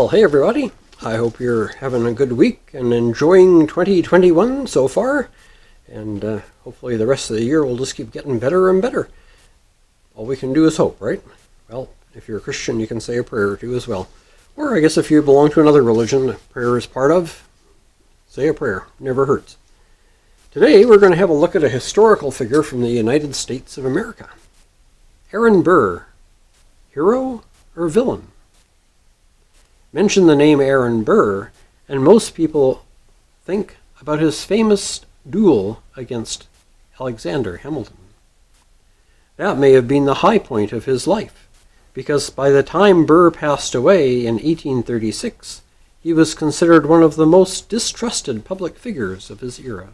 Well, hey everybody. I hope you're having a good week and enjoying 2021 so far. And hopefully the rest of the year will just keep getting better and better. All we can do is hope, right? Well, if you're a Christian, you can say a prayer or two as well. Or I guess if you belong to another religion prayer is part of, say a prayer. Never hurts. Today we're going to have a look at a historical figure from the United States of America. Aaron Burr. Hero or villain? Mention the name Aaron Burr, and most people think about his famous duel against Alexander Hamilton. That may have been the high point of his life, because by the time Burr passed away in 1836, he was considered one of the most distrusted public figures of his era.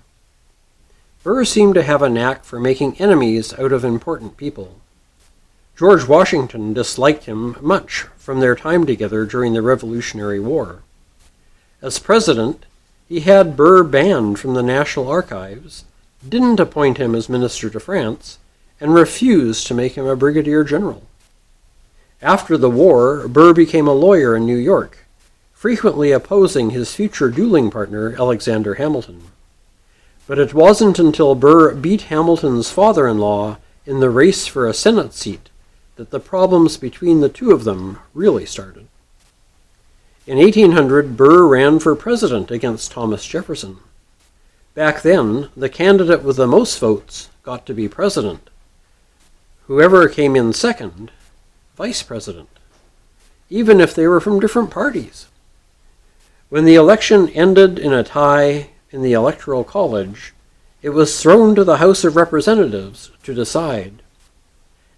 Burr seemed to have a knack for making enemies out of important people. George Washington disliked him much from their time together during the Revolutionary War. As president, he had Burr banned from the National Archives, didn't appoint him as minister to France, and refused to make him a brigadier general. After the war, Burr became a lawyer in New York, frequently opposing his future dueling partner, Alexander Hamilton. But it wasn't until Burr beat Hamilton's father-in-law in the race for a Senate seat that the problems between the two of them really started. In 1800, Burr ran for president against Thomas Jefferson. Back then, the candidate with the most votes got to be president. Whoever came in second, vice president, even if they were from different parties. When the election ended in a tie in the Electoral College, it was thrown to the House of Representatives to decide.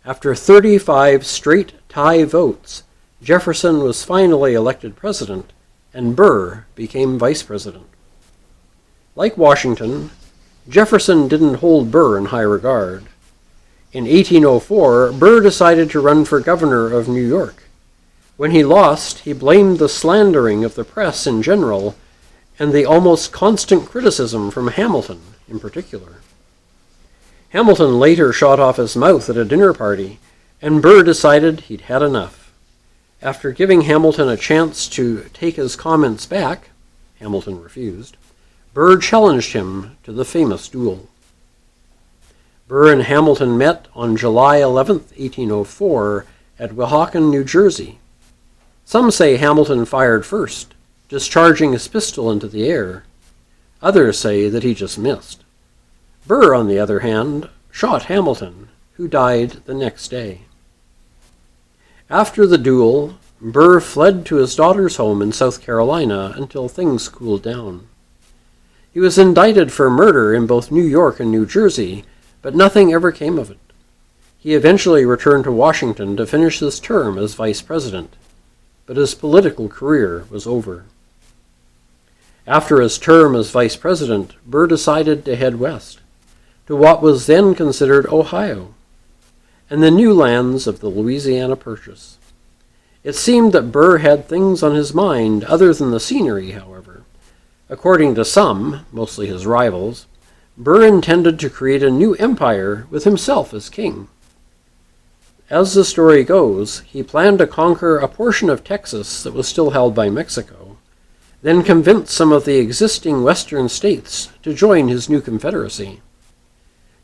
After 35 straight tie votes, Jefferson was finally elected president, and Burr became vice president. Like Washington, Jefferson didn't hold Burr in high regard. In 1804, Burr decided to run for governor of New York. When he lost, he blamed the slandering of the press in general and the almost constant criticism from Hamilton in particular. Hamilton later shot off his mouth at a dinner party, and Burr decided he'd had enough. After giving Hamilton a chance to take his comments back, Hamilton refused, Burr challenged him to the famous duel. Burr and Hamilton met on July 11, 1804, at Weehawken, New Jersey. Some say Hamilton fired first, discharging his pistol into the air. Others say that he just missed. Burr, on the other hand, shot Hamilton, who died the next day. After the duel, Burr fled to his daughter's home in South Carolina until things cooled down. He was indicted for murder in both New York and New Jersey, but nothing ever came of it. He eventually returned to Washington to finish his term as vice president, but his political career was over. After his term as vice president, Burr decided to head west, to what was then considered Ohio, and the new lands of the Louisiana Purchase. It seemed that Burr had things on his mind other than the scenery, however. According to some, mostly his rivals, Burr intended to create a new empire with himself as king. As the story goes, he planned to conquer a portion of Texas that was still held by Mexico, then convince some of the existing western states to join his new confederacy.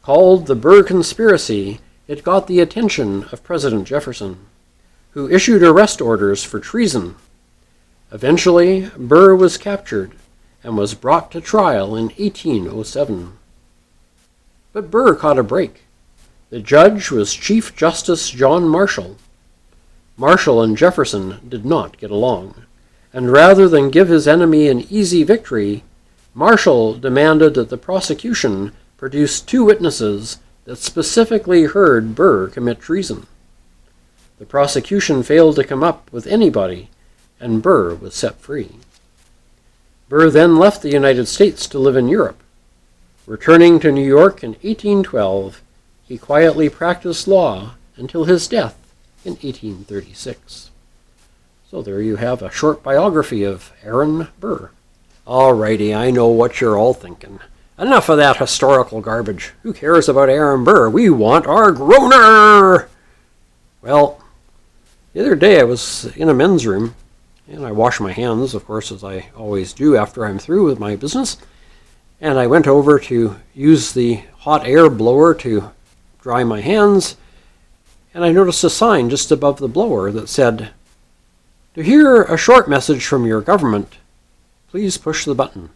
Called the Burr Conspiracy, it got the attention of President Jefferson, who issued arrest orders for treason. Eventually, Burr was captured and was brought to trial in 1807. But Burr caught a break. The judge was Chief Justice John Marshall. Marshall and Jefferson did not get along, and rather than give his enemy an easy victory, Marshall demanded that the prosecution produced 2 witnesses that specifically heard Burr commit treason. The prosecution failed to come up with anybody, and Burr was set free. Burr then left the United States to live in Europe. Returning to New York in 1812, he quietly practiced law until his death in 1836. So there you have a short biography of Aaron Burr. Alrighty, I know what you're all thinking. Enough of that historical garbage. Who cares about Aaron Burr? We want our groaner! Well, the other day I was in a men's room, And I washed my hands, of course, as I always do after I'm through with my business. And I went over to use the hot air blower to dry my hands, and I noticed a sign just above the blower that said, "To hear a short message from your government, please push the button."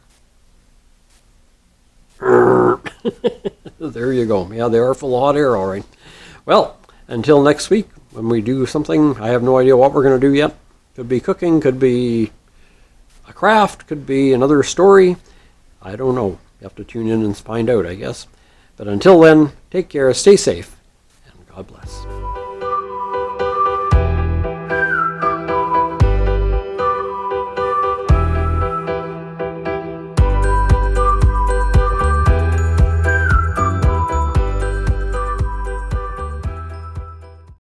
There you go. Yeah, they are full of hot air, all right. Well, until next week, when we do something, I have no idea what we're going to do yet. Could be cooking, could be a craft, could be another story. I don't know. You have to tune in and find out, I guess. But until then, take care, stay safe, and God bless.